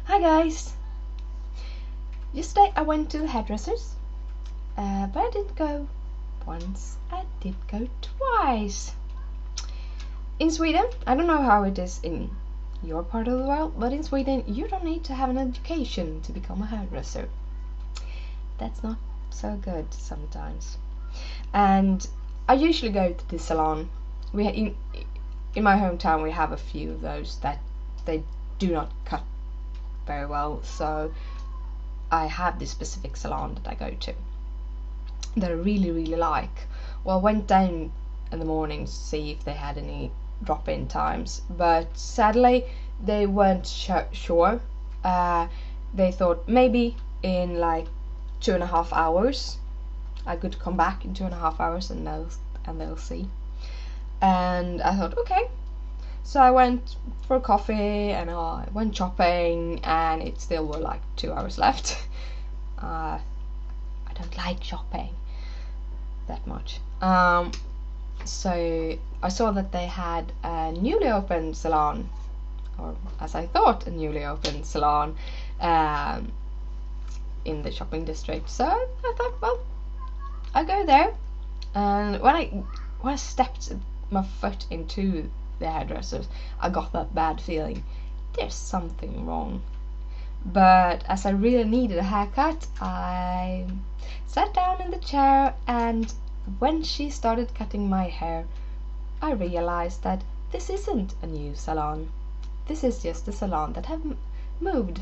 Hi guys! Yesterday I went to Hairdressers, but I didn't go once, I did go twice. In Sweden, I don't know how it is in your part of the world, but in Sweden you don't need to have an education to become a hairdresser. That's not so good sometimes. And I usually go to the salon. In my hometown we have a few of those that they do not cut very well, so I have this specific salon that I go to that I really like. Well, I went down in the morning to see if they had any drop-in times, but sadly they weren't sure. They thought maybe in like 2.5 hours I could come back in 2.5 hours and they'll see. And I thought, okay. So I went for coffee and I went shopping, and it still were like 2 hours left. I don't like shopping that much. So I saw that they had a newly opened salon, or as I thought, a newly opened salon in the shopping district. So I thought, well, I'll go there. And when I stepped my foot into the Hairdressers, I got that bad feeling. There's something wrong. But as I really needed a haircut, I sat down in the chair, and when she started cutting my hair, I realized that this isn't a new salon. This is just a salon that have moved.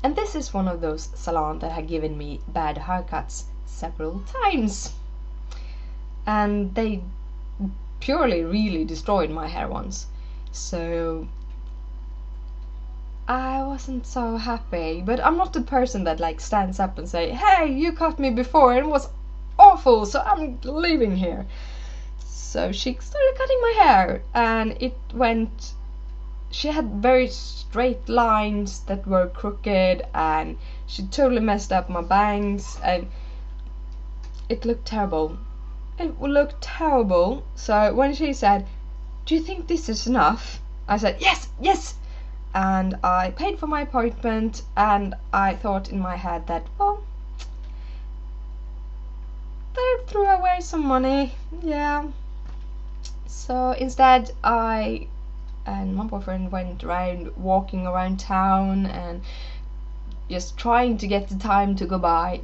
And this is one of those salons that have given me bad haircuts several times. And they purely really destroyed my hair once. So I wasn't so happy. But I'm not the person that like stands up and say, hey, you cut me before and it was awful, so I'm leaving here. So she started cutting my hair, and she had very straight lines that were crooked, and she totally messed up my bangs, and it looked terrible. It looked terrible. So when she said, do you think this is enough? I said, yes. And I paid for my appointment, and I thought in my head that, well, they threw away some money. Yeah. So instead I and my boyfriend went around walking around town and just trying to get the time to go back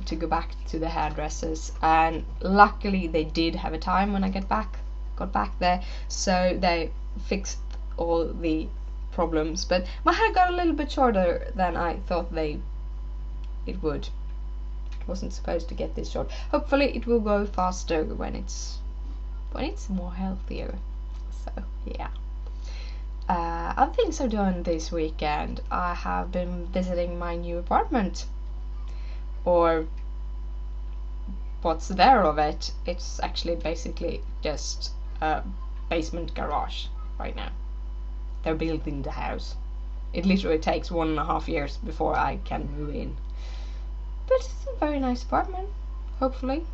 to the Hairdressers, and luckily they did have a time when I got back there, so they fixed all the problems. But my hair got a little bit shorter than I thought it would. It wasn't supposed to get this short. Hopefully it will go faster when it's more healthier. So yeah. Other things I've done this weekend, I have been visiting my new apartment, or what's there of it. It's actually basically just a basement garage right now. They're building the house. It literally takes 1.5 years before I can move in. But it's a very nice apartment, hopefully.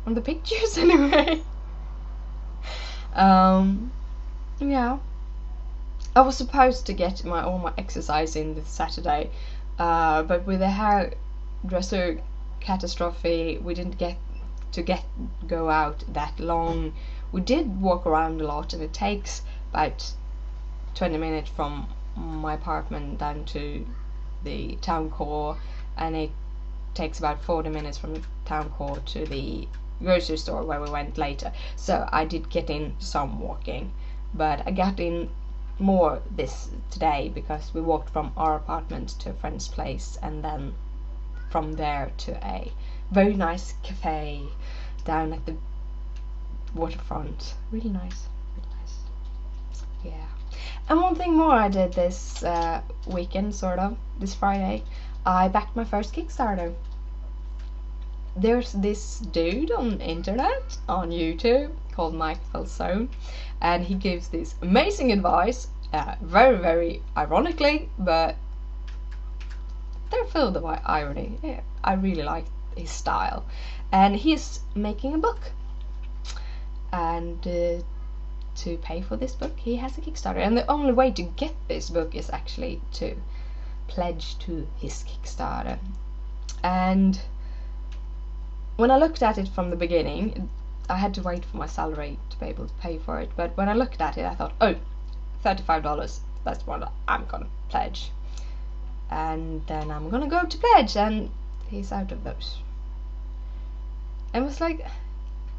On the pictures anyway. Yeah. I was supposed to get all my exercise in this Saturday, but with the hairdresser catastrophe, we didn't get to go out that long. We did walk around a lot, and it takes about 20 minutes from my apartment down to the town core, and it takes about 40 minutes from the town core to the grocery store where we went later. So I did get in some walking, but I got in more this today because we walked from our apartment to a friend's place, and then from there to a very nice cafe down at the waterfront. Really nice. Yeah. And one thing more I did this weekend, sort of, this Friday, I backed my first Kickstarter. There's this dude on the internet, on YouTube, called Mike Falzone, and he gives this amazing advice, very, very ironically, but they're filled with irony. Yeah, I really like his style. And he's making a book, and to pay for this book he has a Kickstarter, and the only way to get this book is actually to pledge to his Kickstarter. And when I looked at it from the beginning, I had to wait for my salary to be able to pay for it, but when I looked at it I thought, oh, $35, that's what I'm gonna pledge. And then I'm gonna go to pledge, and he's out of those. And it was like,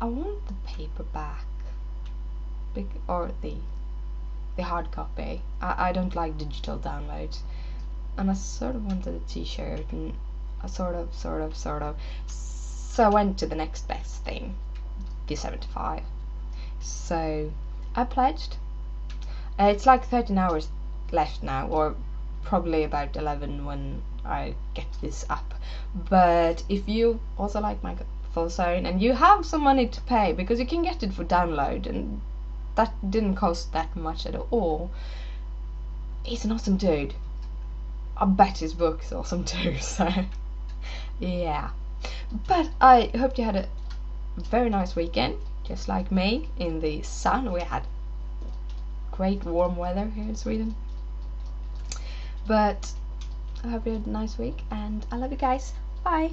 I want the paperback, or the hard copy. I don't like digital downloads. And I sort of wanted a t-shirt, and I sort of. So I went to the next best thing, the 75. So I pledged. It's like 13 hours left now, or probably about 11 when I get this up. But if you also like my full zone and you have some money to pay, because you can get it for download, and that didn't cost that much at all. He's an awesome dude. I bet his book is awesome too, so yeah. But I hope you had a very nice weekend, just like me, in the sun. We had great warm weather here in Sweden. But I hope you had a nice week, and I love you guys. Bye!